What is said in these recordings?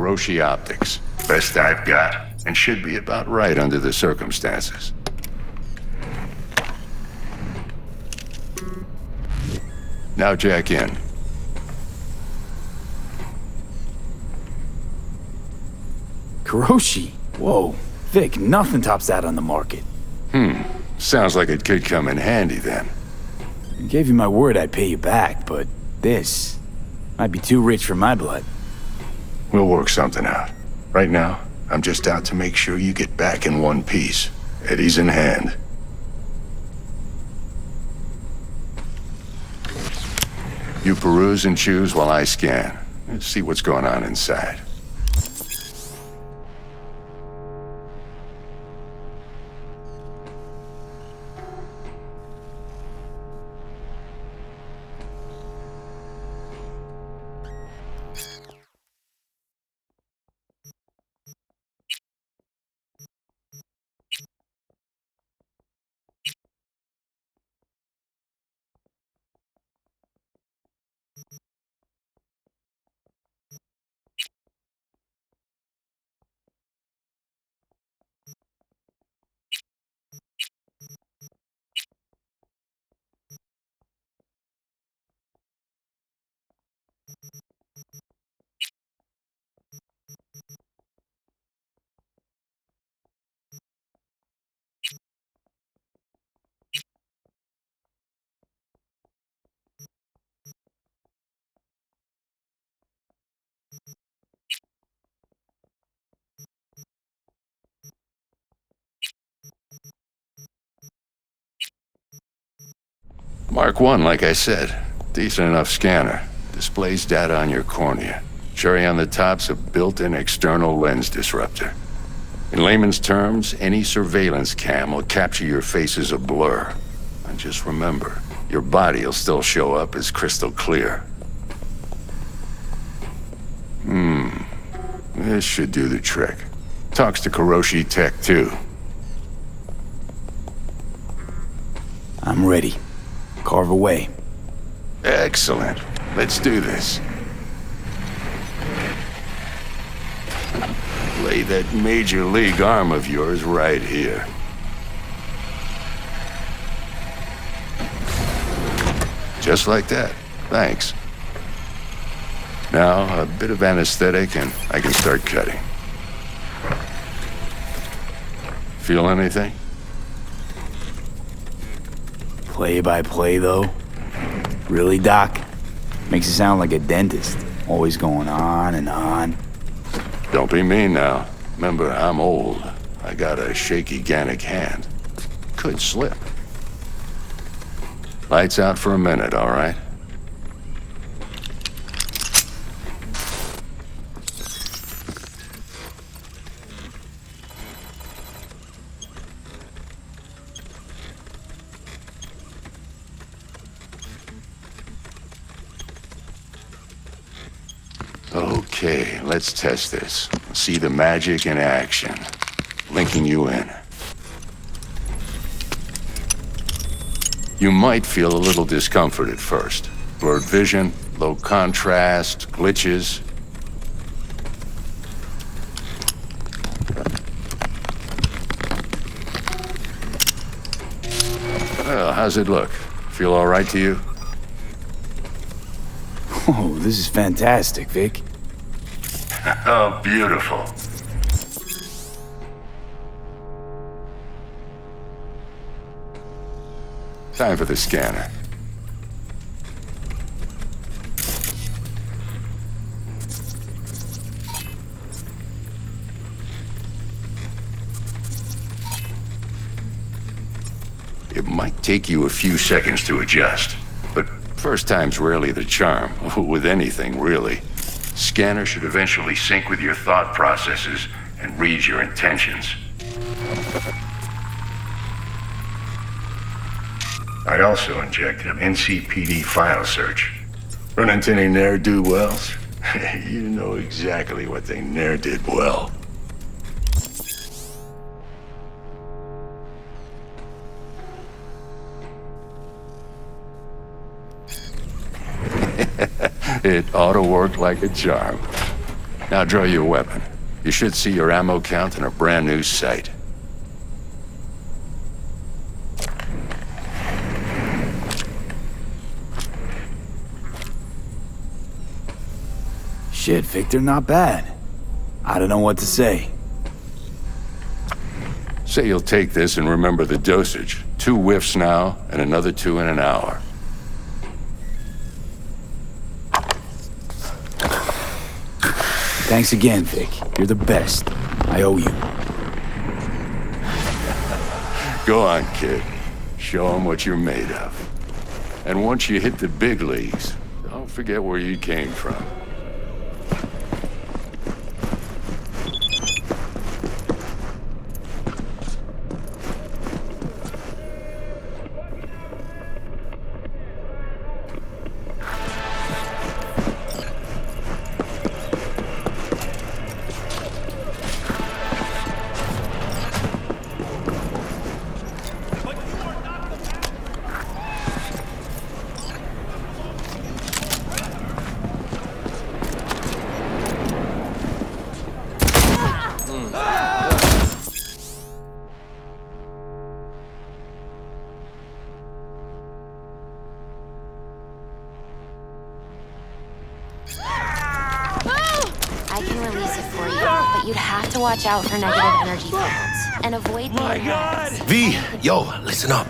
Kiroshi Optics. Best I've got, and should be about right under the circumstances. Now jack in. Kiroshi? Whoa. Vic, nothing tops that on the market. Sounds like it could come in handy then. I gave you my word I'd pay you back, but this might be too rich for my blood. We'll work something out. Right now, I'm just out to make sure you get back in one piece. Eddie's in hand. You peruse and choose while I scan. Let's see what's going on inside. Mark 1, like I said. Decent enough scanner. Displays data on your cornea. Cherry on the top's a built-in external lens disruptor. In layman's terms, any surveillance cam will capture your face as a blur. And just remember, your body'll still show up as crystal clear. This should do the trick. Talks to Kiroshi Tech, too. I'm ready. Carve away. Excellent. Let's do this. Lay that major league arm of yours right here. Just like that. Thanks. Now, a bit of anesthetic and I can start cutting. Feel anything? Play by play, though? Really, Doc? Makes it sound like a dentist. Always going on and on. Don't be mean now. Remember, I'm old. I got a shaky Gannic hand. Could slip. Lights out for a minute, all right? Okay, let's test this. See the magic in action. Linking you in. You might feel a little discomfort at first. Blurred vision, low contrast, glitches. Well, how's it look? Feel all right to you? Oh, this is fantastic, Vic. Oh, beautiful. Time for the scanner. It might take you a few seconds to adjust, but first time's rarely the charm, with anything, really. Scanner should eventually sync with your thought processes and read your intentions. I also injected an NCPD file search. Run into any ne'er-do-wells? You know exactly what they ne'er did well. It ought to work like a charm. Now draw your weapon. You should see your ammo count in a brand new sight. Shit, Victor, not bad. I don't know what to say. Say you'll take this and remember the dosage. 2 whiffs now, and another 2 in an hour. Thanks again, Vic. You're the best. I owe you. Go on, kid. Show them what you're made of. And once you hit the big leagues, don't forget where you came from. I can release it for you, but you'd have to watch out for negative energy fields and avoid being hurt. V, yo, listen up.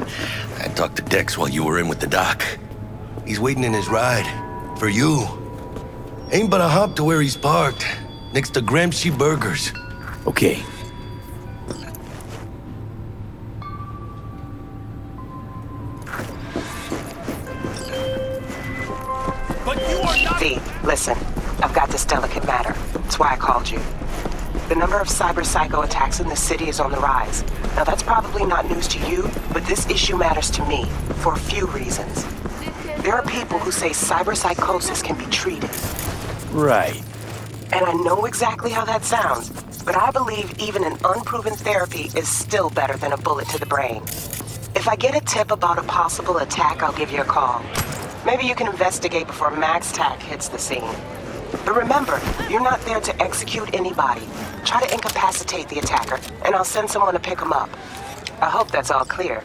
I talked to Dex while you were in with the doc. He's waiting in his ride. For you. Ain't but a hop to where he's parked. Next to Gramsci Burgers. Okay. V, listen. I've got this delicate matter. That's why I called you. The number of cyber-psycho attacks in the city is on the rise. Now that's probably not news to you, but this issue matters to me for a few reasons. There are people who say cyberpsychosis can be treated. Right. And I know exactly how that sounds, but I believe even an unproven therapy is still better than a bullet to the brain. If I get a tip about a possible attack, I'll give you a call. Maybe you can investigate before Max Tack hits the scene. But remember, you're not there to execute anybody. Try to incapacitate the attacker, and I'll send someone to pick him up. I hope that's all clear.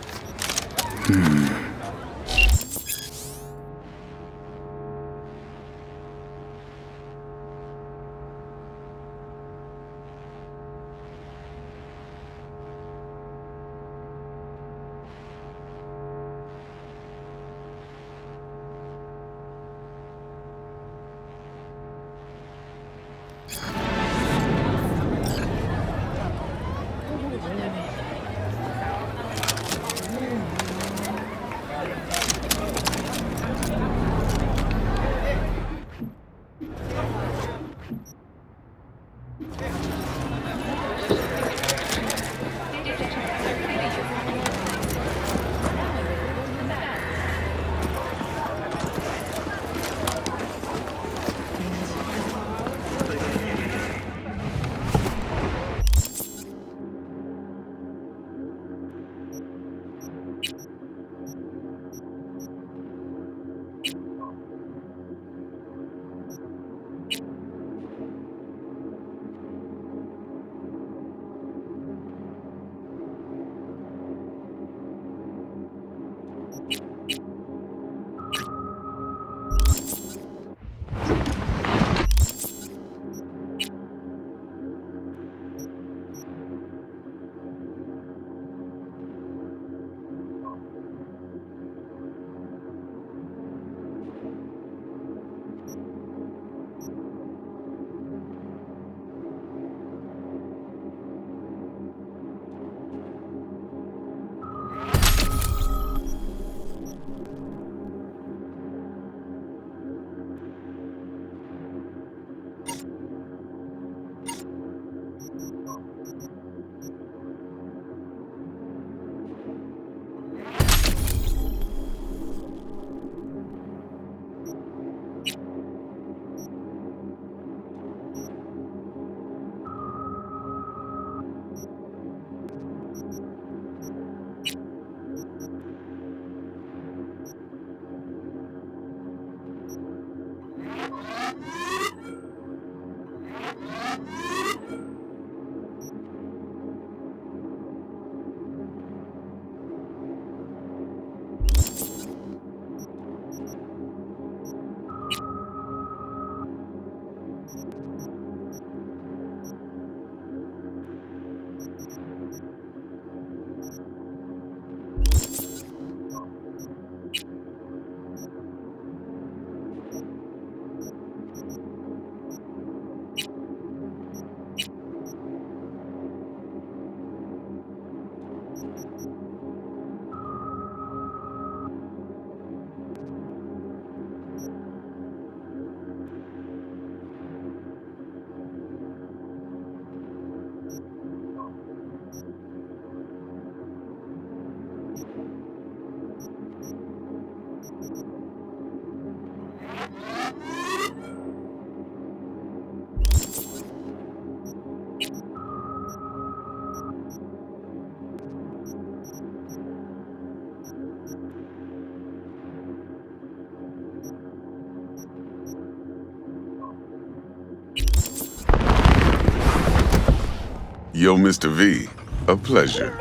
Yo, Mr. V, a pleasure.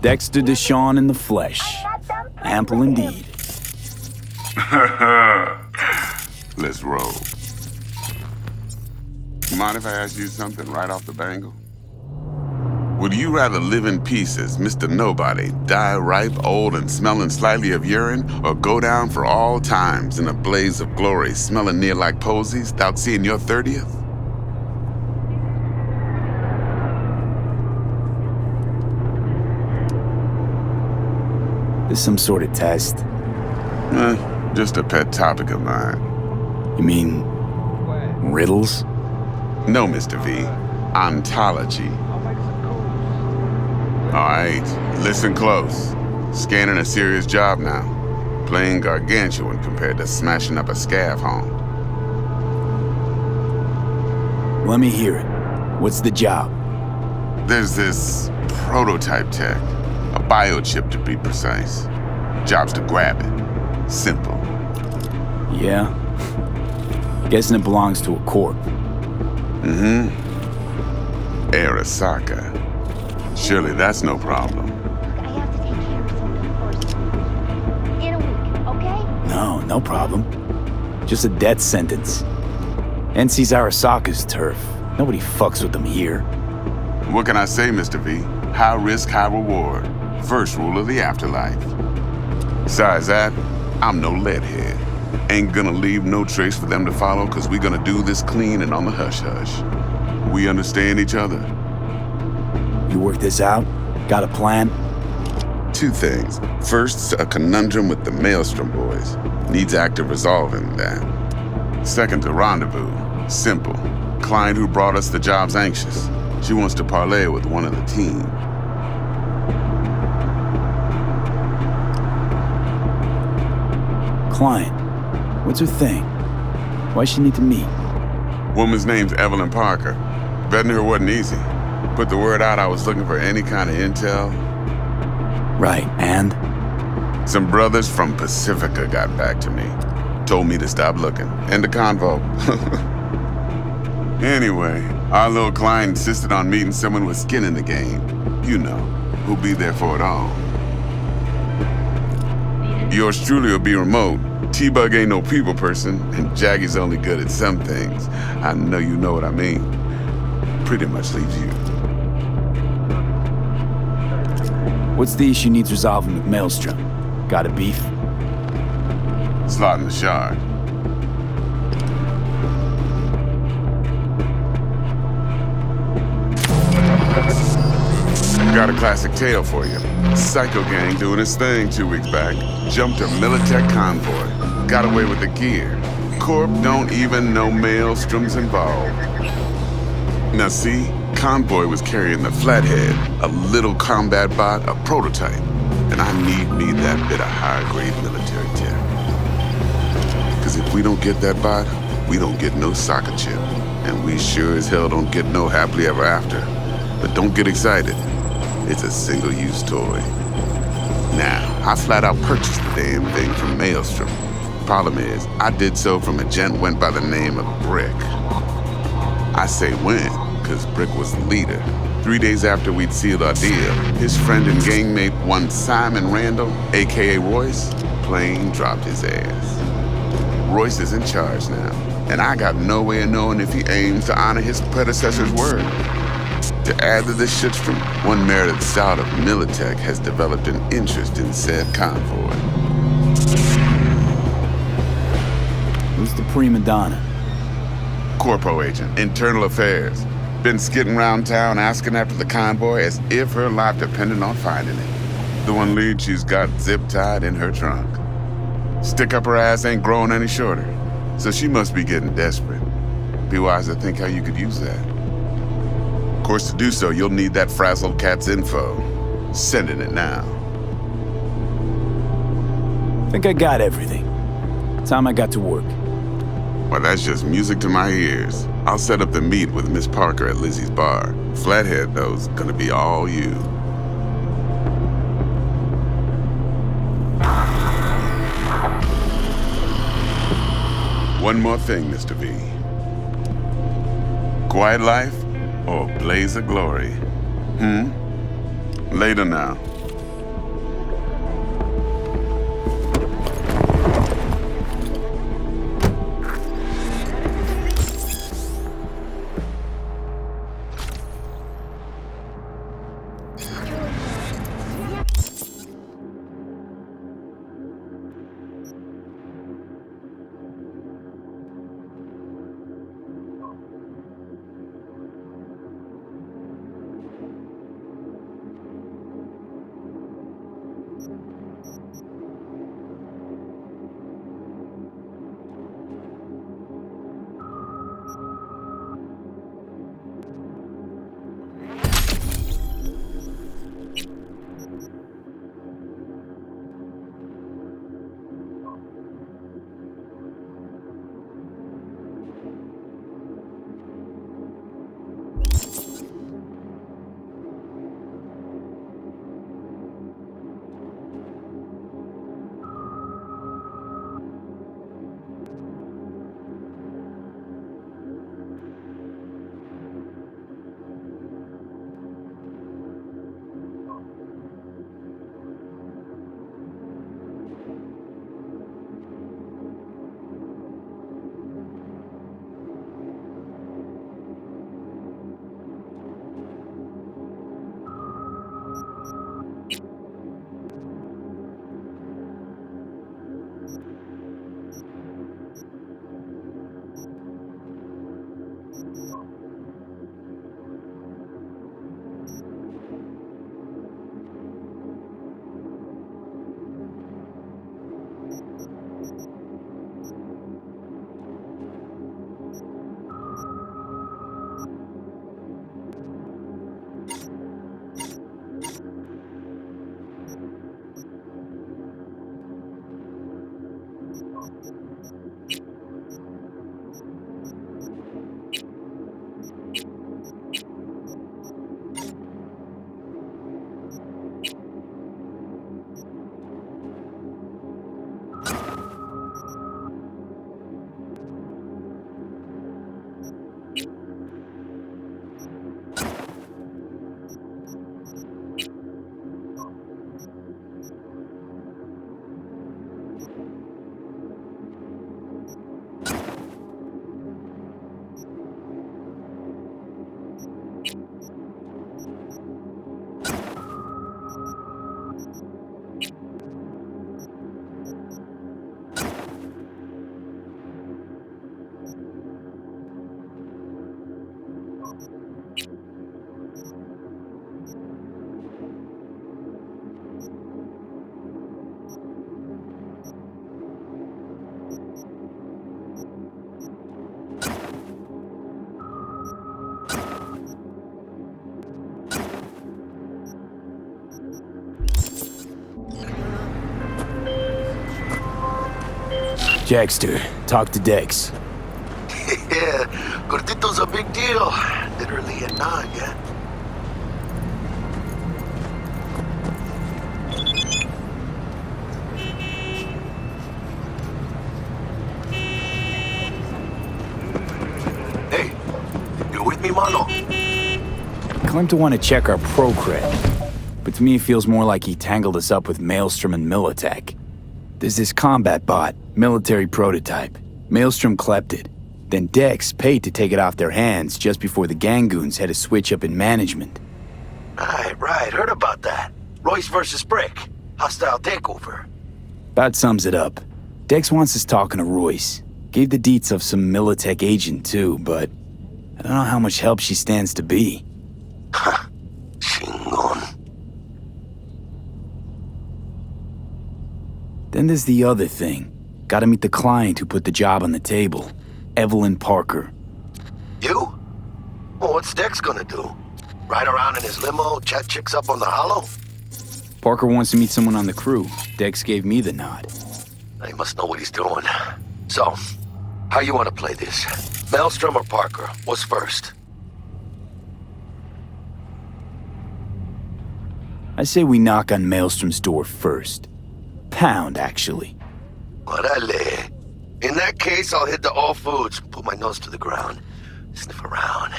Dexter Deshawn in the flesh. Ample indeed. Let's roll. Mind if I ask you something right off the bangle? Would you rather live in peace as Mr. Nobody, die ripe, old, and smelling slightly of urine, or go down for all times in a blaze of glory, smelling near like posies, without seeing your 30th? This some sort of test? Just a pet topic of mine. You mean riddles? No, Mr. V. Ontology. All right, listen close. Scanning a serious job now. Playing gargantuan compared to smashing up a scav home. Let me hear it. What's the job? There's this prototype tech. A biochip to be precise. Job's to grab it. Simple. Yeah? Guessing it belongs to a corp. Mm-hmm. Arasaka. Surely that's no problem. I have to take care of something first. In a week, okay? No problem. Just a death sentence. NC's Arasaka's turf. Nobody fucks with them here. What can I say, Mr. V? High risk, high reward. First rule of the afterlife. Besides that, I'm no leadhead. Ain't gonna leave no trace for them to follow, cause we gonna do this clean and on the hush-hush. We understand each other? You work this out? Got a plan? Two things. First, a conundrum with the Maelstrom boys. Needs active resolving that. Second, a rendezvous. Simple. Client who brought us the job's anxious. She wants to parlay with one of the team. Client. What's her thing? Why she need to meet? Woman's name's Evelyn Parker. Betting her wasn't easy. Put the word out I was looking for any kind of intel. Right, and? Some brothers from Pacifica got back to me. Told me to stop looking. End the convo. Anyway, our little client insisted on meeting someone with skin in the game. You know, who'll be there for it all. Yours truly will be remote. T-Bug ain't no people person, and Jaggy's only good at some things. I know you know what I mean. Pretty much leaves you. What's the issue needs resolving with Maelstrom? Got a beef? Slot in the shard. Got a classic tale for you. Psycho gang doing his thing 2 weeks back. Jumped a Militech convoy. Got away with the gear. Corp don't even know Maelstrom's involved. Now see, convoy was carrying the Flathead, a little combat bot, a prototype. And I need me that bit of high-grade military tech. Cause if we don't get that bot, we don't get no soccer chip. And we sure as hell don't get no happily ever after. But don't get excited. It's a single-use toy. Now, I flat out purchased the damn thing from Maelstrom. Problem is, I did so from a gent went by the name of Brick. I say when, cause Brick was the leader. 3 days after we'd sealed our deal, his friend and gangmate, one Simon Randall, aka Royce, plain dropped his ass. Royce is in charge now, and I got no way of knowing if he aims to honor his predecessor's word. To add to this shitstorm, one merited stout of Militech has developed an interest in said convoy. Who's the prima donna? Corpo agent, internal affairs. Been skidding around town asking after the convoy as if her life depended on finding it. The one lead she's got zip-tied in her trunk. Stick up her ass ain't growing any shorter, so she must be getting desperate. Be wise to think how you could use that. Of course, to do so, you'll need that frazzled cat's info. Sending it now. Think I got everything. Time I got to work. Well, that's just music to my ears. I'll set up the meet with Miss Parker at Lizzie's bar. Flathead, though's gonna be all you. One more thing, Mr. V. Quiet life or blaze of glory? Later now. Jackster, talk to Dex. Yeah, Gordito's a big deal. Literally a nod, yeah? Hey, you with me, Mano? Claimed to want to check our pro cred, but to me it feels more like he tangled us up with Maelstrom and Militech. There's this combat bot, military prototype. Maelstrom clept it. Then Dex paid to take it off their hands just before the Gangoons had a switch up in management. Right, heard about that. Royce versus Brick. Hostile takeover. About sums it up. Dex wants us talking to Royce. Gave the deets of some Militech agent too, but I don't know how much help she stands to be. Ha, chingon. Then there's the other thing. Gotta meet the client who put the job on the table. Evelyn Parker. You? Well, what's Dex gonna do? Ride around in his limo, chat chicks up on the hollow? Parker wants to meet someone on the crew. Dex gave me the nod. He must know what he's doing. So, how you want to play this? Maelstrom or Parker? What's first? I say we knock on Maelstrom's door first. Pound, actually. Orale. In that case, I'll hit the all foods, put my nose to the ground, sniff around.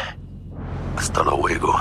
Hasta luego.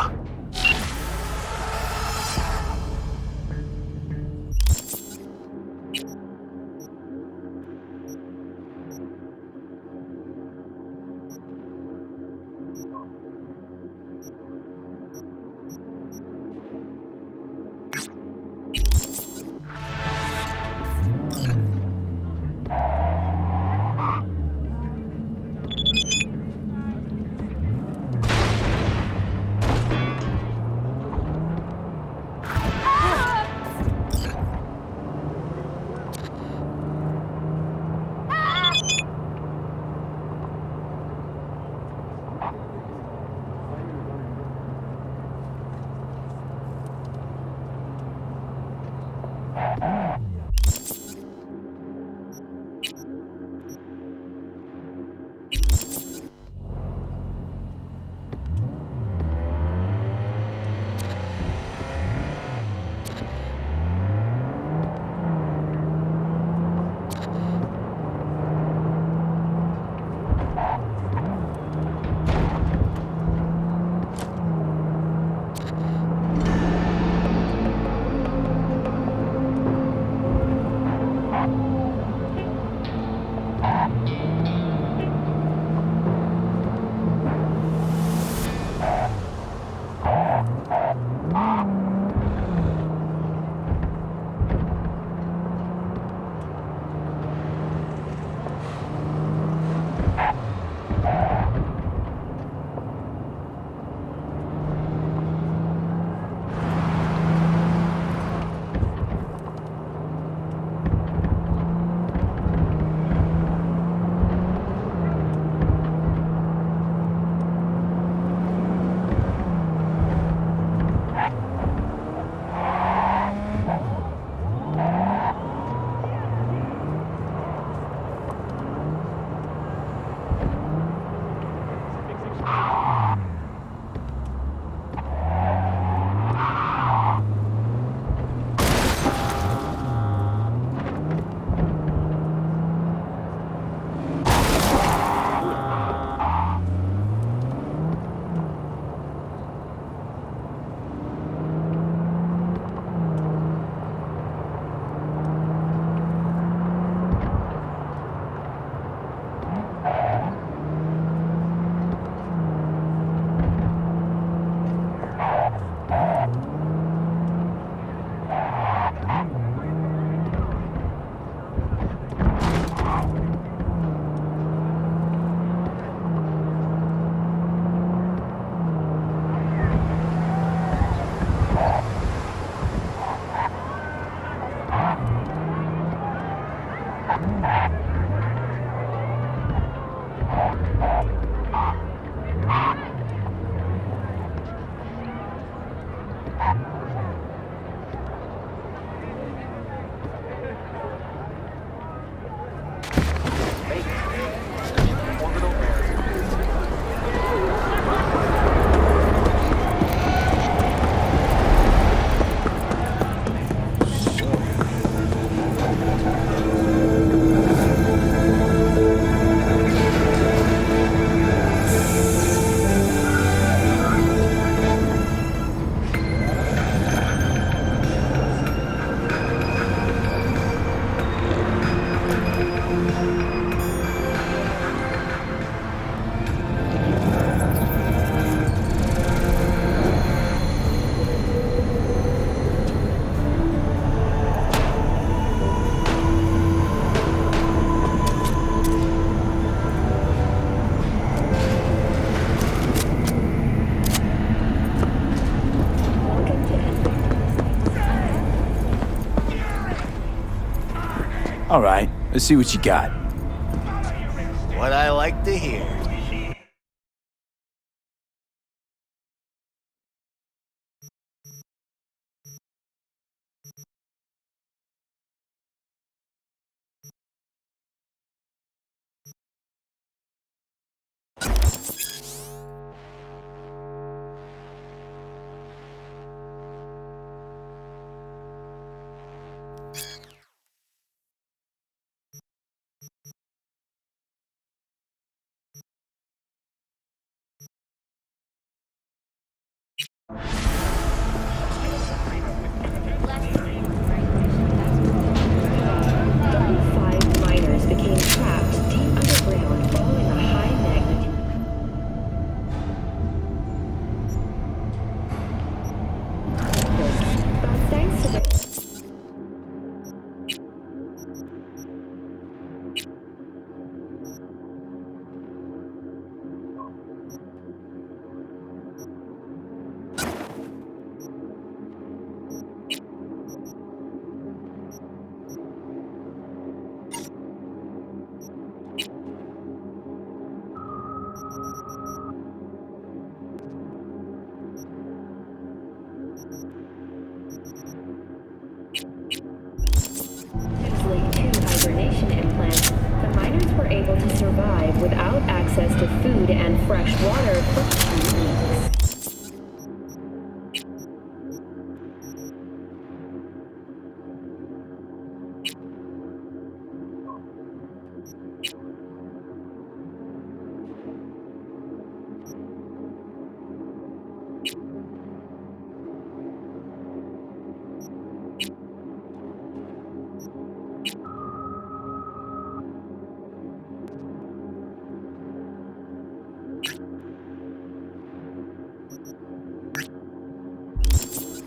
All right, let's see what you got. What I like to hear. hibernation implants, the miners were able to survive without access to food and fresh water for 2 weeks.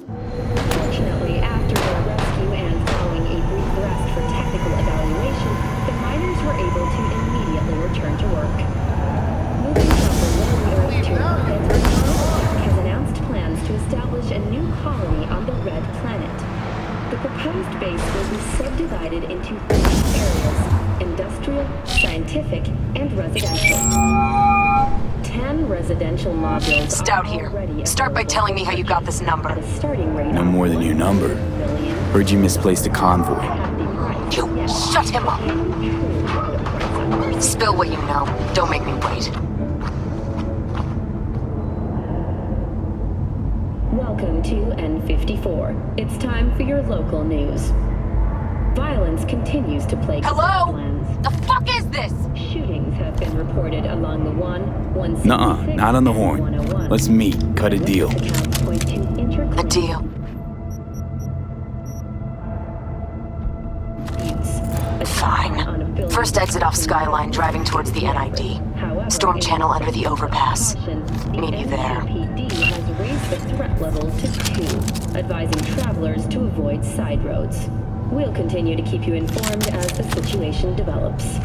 Fortunately, after their rescue and following a brief rest for technical evaluation, the miners were able to immediately return to work. Moving from the low Earth to orbit, Cyberpunk has announced plans to establish a new colony on the Red Planet. The proposed base will be subdivided into 3 areas: industrial, scientific, and residential. 10 residential modules Stout are here. already Start by available telling me how you got this number. at a starting rate No of more than your number. million. Heard you misplaced a convoy. You shut him up. Spill what you know. Don't make me wait. Welcome to N54. It's time for your local news. Violence continues to plague Hello? lands. The fuck is this? Shootings have been reported along the 176 Nuh-uh, not on the horn. 101. Let's meet, cut a deal. Accounts point to A deal. Fine. First exit off Skyline, driving towards the NID. Storm channel under the overpass. Meet you there. NYPD has raised the threat level to 2, advising travelers to avoid side roads. We'll continue to keep you informed as the situation develops.